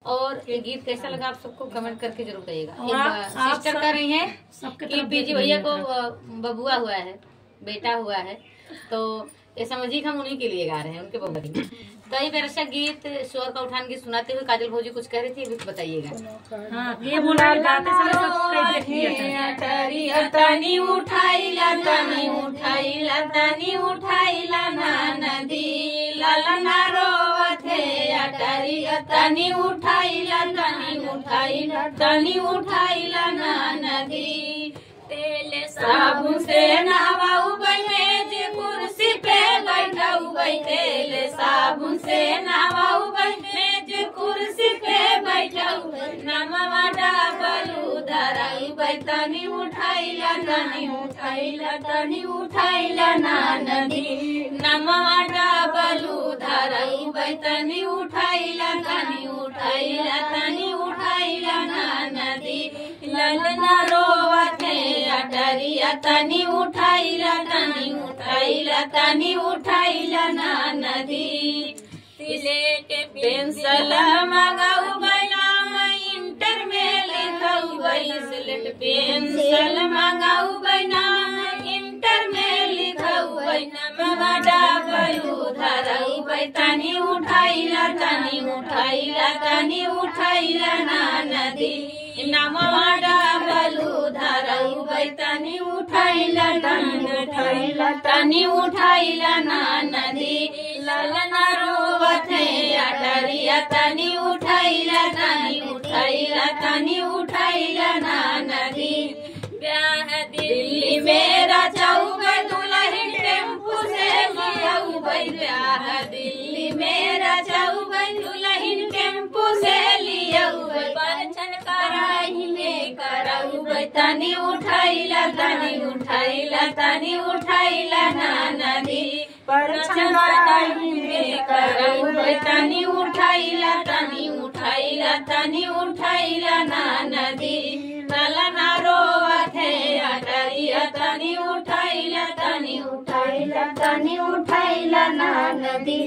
और ये गीत कैसा लगा आप सबको कमेंट करके जरूर कहिएगा। सिस्टर कर रही है कि पीजी भैया को बबुआ हुआ है, बेटा हुआ है, तो ये समझिए हम उन्हीं के लिए गा रहे हैं, उनके बबुआ के लिए। तो ये मेरा गीत स्वर का उठान गीत सुनाते हुए काजल भौजी कुछ कह रही थी, अभी बताइएगा। ये बोला गाते समय तनी उठाइला ना नदी ललना रोवथे अटरी तनी उठाइला ना नदी तेल साबुन से नहाऊ मेज कुर्सी पे बैठाऊ तेल साबुन से नहाऊ मेज कुर्सी पे बैठाऊ नमवा डाबलू धराऊ तनी उठाइला ना नदी नमवा डाबलू धराऊ तनी उठाइला ना नदी ललना रोवथे अटरिया तनी उठाइला ना नदी तिले के पेंसिल मंगाऊ बनाम इंटर में लिखाऊ स्लेट पेंसिल मंगाऊ बनाम इंटर में लिखाऊ नमवा डाबलू धराऊ तनी उठाइला ना नदी नमवा डाबलू धराऊ तनी उठाइला ना नदी ललना रोवथे अटरिया तनी उठाइला ना नदी ब्याह दिल्ली में रचाऊ दुल्हन टेम्पू से लियाऊ ब्याह दिल्ली में रचाऊ दुल्हन टेम्पू से लियाऊ बर्तन कराही में कराऊ तनी उठाइला ना नदी बर्तन कराही में कराऊ तनी उठाइला ना नदी ललना रोवथे अटरिया तनी उठाइला ना नदी।